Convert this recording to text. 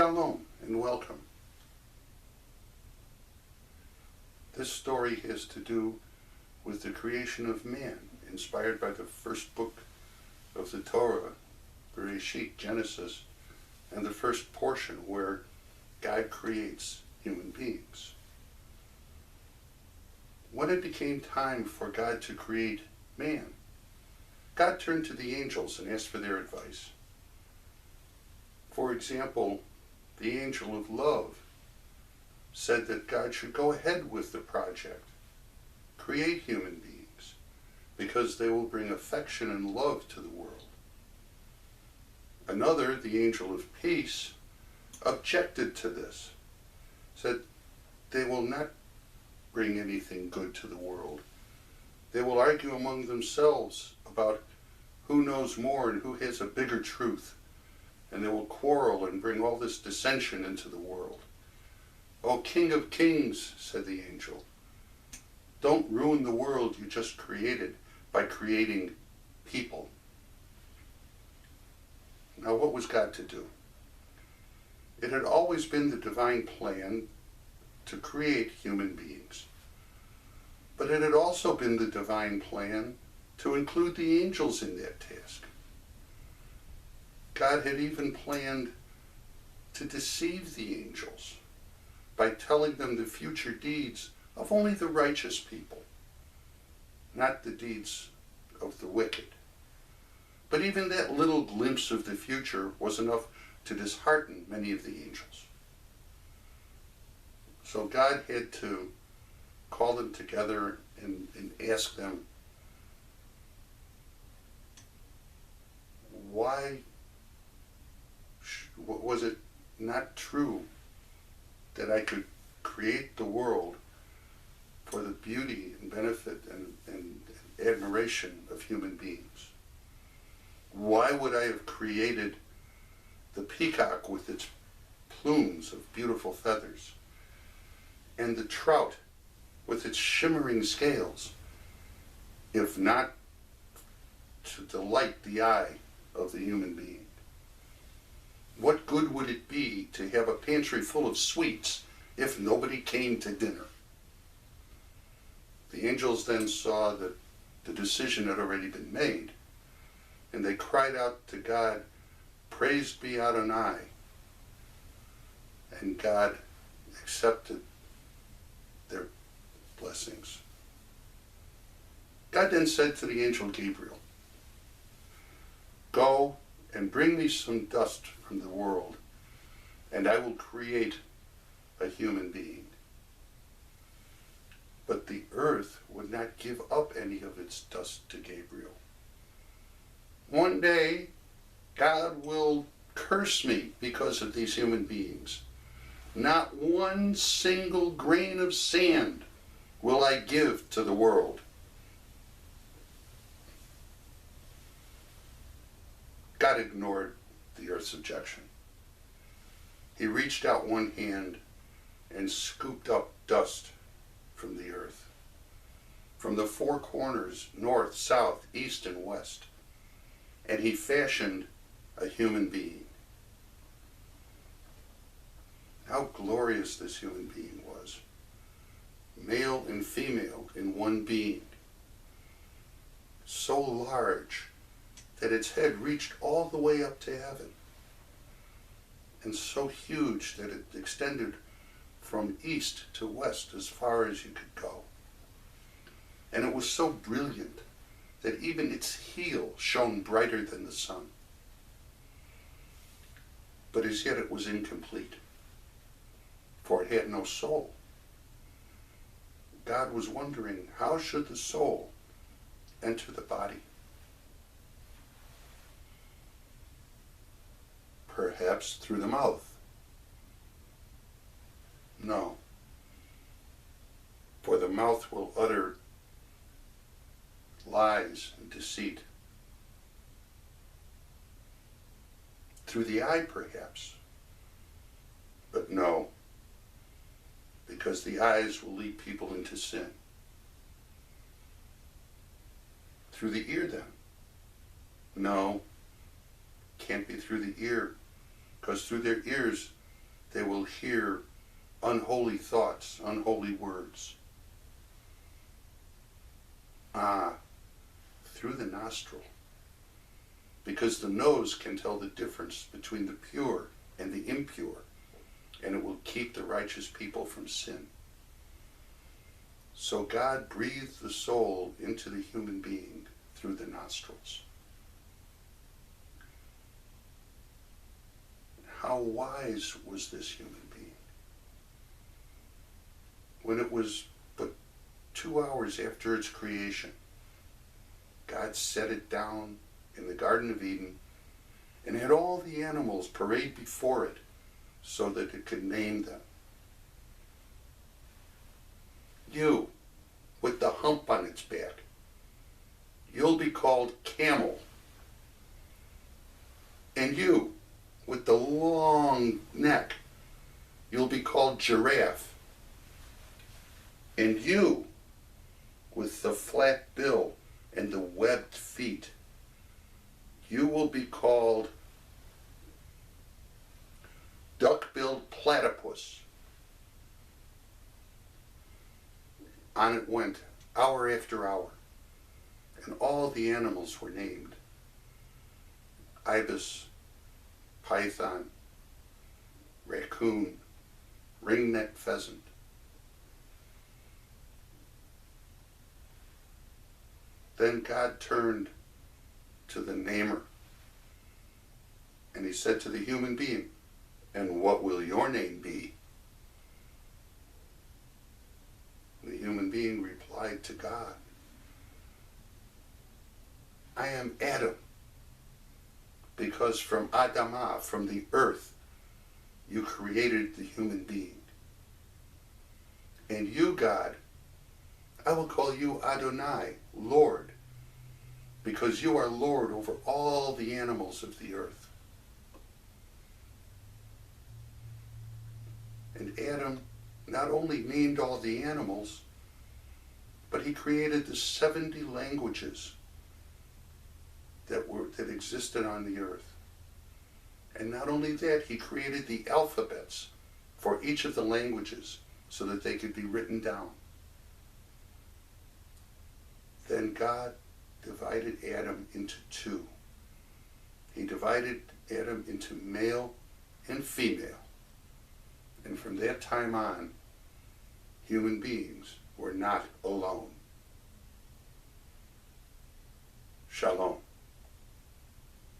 Shalom and welcome. This story has to do with the creation of man, inspired by the first book of the Torah, Bereshit, Genesis, and the first portion where God creates human beings. When it became time for God to create man, God turned to the angels and asked for their advice. For example, the angel of love said that God should go ahead with the project, create human beings, because they will bring affection and love to the world. Another, the angel of peace, objected to this, said they will not bring anything good to the world. They will argue among themselves about who knows more and who has a bigger truth, and they will quarrel and bring all this dissension into the world. "O King of Kings," said the angel, "don't ruin the world you just created by creating people." Now, what was God to do? It had always been the divine plan to create human beings. But it had also been the divine plan to include the angels in that task. God had even planned to deceive the angels by telling them the future deeds of only the righteous people, not the deeds of the wicked. But even that little glimpse of the future was enough to dishearten many of the angels. So God had to call them together and ask them, why was it not true that I could create the world for the beauty and benefit and admiration of human beings? Why would I have created the peacock with its plumes of beautiful feathers, and the trout with its shimmering scales, if not to delight the eye of the human being? What good would it be to have a pantry full of sweets if nobody came to dinner? The angels then saw that the decision had already been made, and they cried out to God, "Praised be Adonai." And God accepted their blessings. God then said to the angel Gabriel, "Go and bring me some dust from the world, and I will create a human being." But the earth would not give up any of its dust to Gabriel. "One day, God will curse me because of these human beings. Not one single grain of sand will I give to the world." God ignored the earth's objection. He reached out one hand and scooped up dust from the earth, from the four corners, north, south, east, and west, and he fashioned a human being. How glorious this human being was, male and female in one being, so large that its head reached all the way up to heaven, and so huge that it extended from east to west as far as you could go. And it was so brilliant that even its heel shone brighter than the sun. But as yet it was incomplete, for it had no soul. God was wondering, how should the soul enter the body? Perhaps through the mouth. No, for the mouth will utter lies and deceit. Through the eye, perhaps, but no, because the eyes will lead people into sin. Through the ear, then? No, can't be through the ear, because through their ears they will hear unholy thoughts, unholy words. Through the nostril. Because the nose can tell the difference between the pure and the impure, and it will keep the righteous people from sin. So God breathed the soul into the human being through the nostrils. How wise was this human being? When it was but 2 hours after its creation, God set it down in the Garden of Eden and had all the animals parade before it so that it could name them. You, with the hump on its back, you'll be called camel. And you, with the long neck, you'll be called giraffe. And you, with the flat bill and the webbed feet, you will be called duck-billed platypus. On it went, hour after hour, and all the animals were named. Ibis, python, raccoon, ring-necked pheasant. Then God turned to the namer, and he said to the human being, "And what will your name be?" The human being replied to God, "I am Adam, because from Adamah, from the earth, you created the human being. And you, God, I will call you Adonai, Lord, because you are Lord over all the animals of the earth." And Adam not only named all the animals, but he created the 70 languages that existed on the earth. And not only that, he created the alphabets for each of the languages so that they could be written down. Then God divided Adam into two. He divided Adam into male and female. And from that time on, human beings were not alone. Shalom.